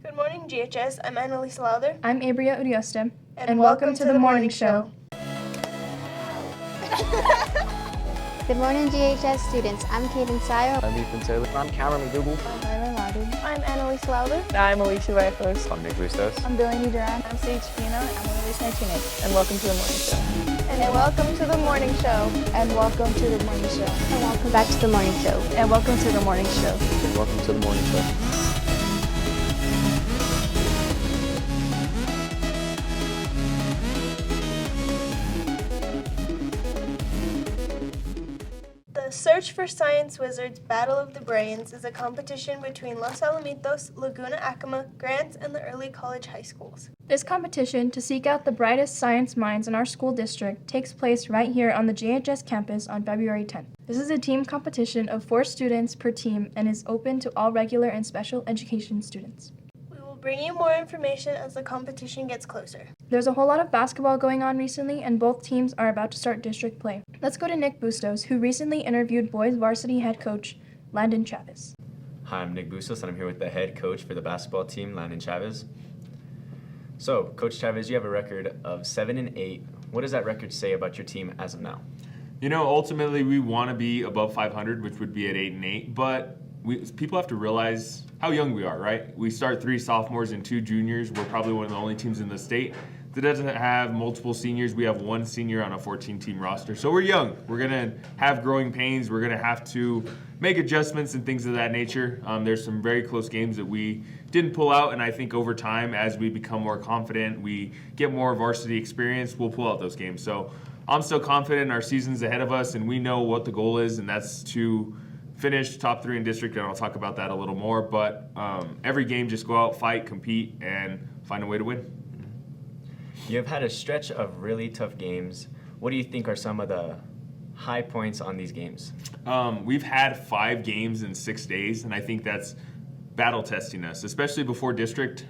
Good morning, GHS. I'm Annalisa Lowther. I'm Abria Urioste. And welcome to the morning show. Good morning, GHS students. I'm Kaden Sayo. I'm Ethan Taylor. I'm Cameron McDougall. I'm Myra Ladu. I'm Annalisa Lowther. I'm Alicia Vallejos. I'm Nick Bustos. I'm Delaney Duran. I'm Sage Pina. I'm Elise Martinez. And welcome to the morning show. And welcome to the morning show. And welcome to the morning show. And welcome back to the morning show. And welcome to the morning show. And welcome to the morning show. The Search for Science Wizards Battle of the Brains is a competition between Los Alamitos, Laguna Acoma, Grants, and the early college high schools. This competition to seek out the brightest science minds in our school district takes place right here on the JHS campus on February 10th. This is a team competition of 4 students per team and is open to all regular and special education students. We will bring you more information as the competition gets closer. There's a whole lot of basketball going on recently, and both teams are about to start district play. Let's go to Nick Bustos, who recently interviewed boys varsity head coach Landon Chavez. Hi, I'm Nick Bustos, and I'm here with the head coach for the basketball team, Landon Chavez. So, Coach Chavez, you have a record of 7-8. What does that record say about your team as of now? You know, ultimately we want to be above 500, which would be at 8-8, but people have to realize how young we are, right? We start 3 sophomores and 2 juniors. We're probably one of the only teams in the state that doesn't have multiple seniors. We have 1 senior on a 14-team roster. So we're young. We're going to have growing pains. We're going to have to make adjustments and things of that nature. There's some very close games that we didn't pull out, and I think over time, as we become more confident, we get more varsity experience, we'll pull out those games. So I'm still confident our season's ahead of us, and we know what the goal is, and that's to finish top 3 in district, and I'll talk about that a little more. But every game, just go out, fight, compete, and find a way to win. You have had a stretch of really tough games. What do you think are some of the high points on these games? We've had 5 games in 6 days, and I think that's battle testing us, especially before district.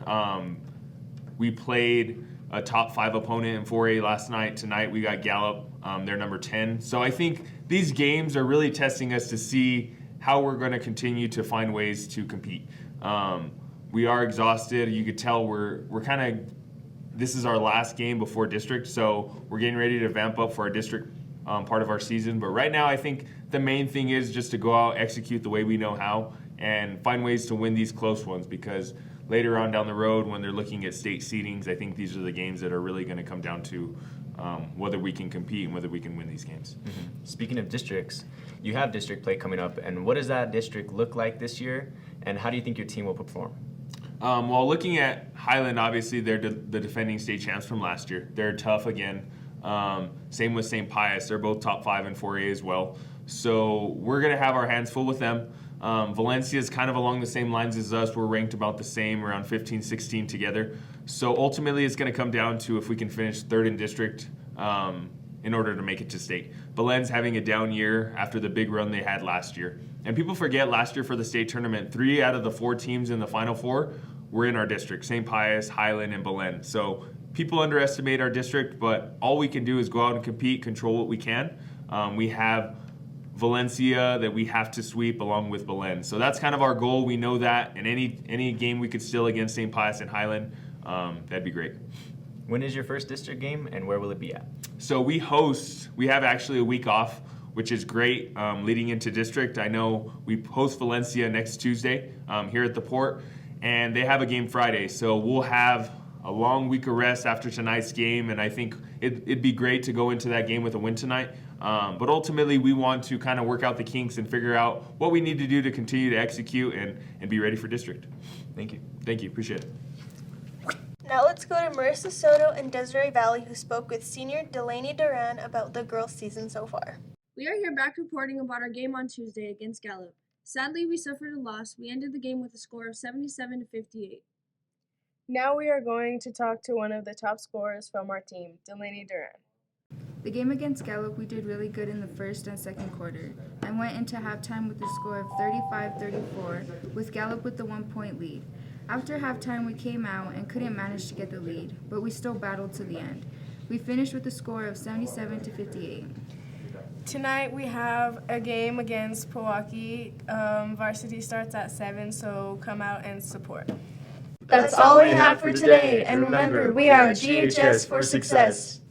We played a top 5 opponent in 4A last night. Tonight we got Gallup, they're number 10. So I think these games are really testing us to see how we're going to continue to find ways to compete. We are exhausted. You could tell we're kind of, this is our last game before district, so we're getting ready to vamp up for our district part of our season. But right now I think the main thing is just to go out, execute the way we know how, and find ways to win these close ones, because later on down the road when they're looking at state seedings, I think these are the games that are really going to come down to whether we can compete and whether we can win these games. Mm-hmm. Speaking of districts, you have district play coming up, and what does that district look like this year, and how do you think your team will perform? Well, looking at Highland, obviously they're the defending state champs from last year. They're tough again. Same with St. Pius. They're both top 5 in 4A as well. So we're going to have our hands full with them. Valencia is kind of along the same lines as us. We're ranked about the same, around 15, 16 together. So ultimately it's going to come down to if we can finish 3rd in district in order to make it to state. Belen's having a down year after the big run they had last year. And people forget last year for the state tournament, 3 out of the 4 teams in the Final Four were in our district, St. Pius, Highland, and Belen. So people underestimate our district, but all we can do is go out and compete, control what we can. We have Valencia that we have to sweep along with Belen. So that's kind of our goal. We know that, and any game we could steal against St. Pius and Highland, that'd be great. When is your first district game, and where will it be at? So we have actually a week off, which is great leading into district. I know we host Valencia next Tuesday here at the Port, and they have a game Friday. So we'll have a long week of rest after tonight's game, and I think it'd be great to go into that game with a win tonight. But ultimately, we want to kind of work out the kinks and figure out what we need to do to continue to execute and be ready for district. Thank you. Thank you. Appreciate it. Now let's go to Marissa Soto and Desiree Valley, who spoke with senior Delaney Duran about the girls' season so far. We are here back reporting about our game on Tuesday against Gallup. Sadly, we suffered a loss. We ended the game with a score of 77-58. Now we are going to talk to one of the top scorers from our team, Delaney Duran. The game against Gallup, we did really good in the first and second quarter and went into halftime with a score of 35-34, with Gallup with the 1-point lead. After halftime, we came out and couldn't manage to get the lead, but we still battled to the end. We finished with a score of 77-58. Tonight we have a game against Pewaukee. Varsity starts at 7, so come out and support. That's all we have for today, and remember, we are GHS for success.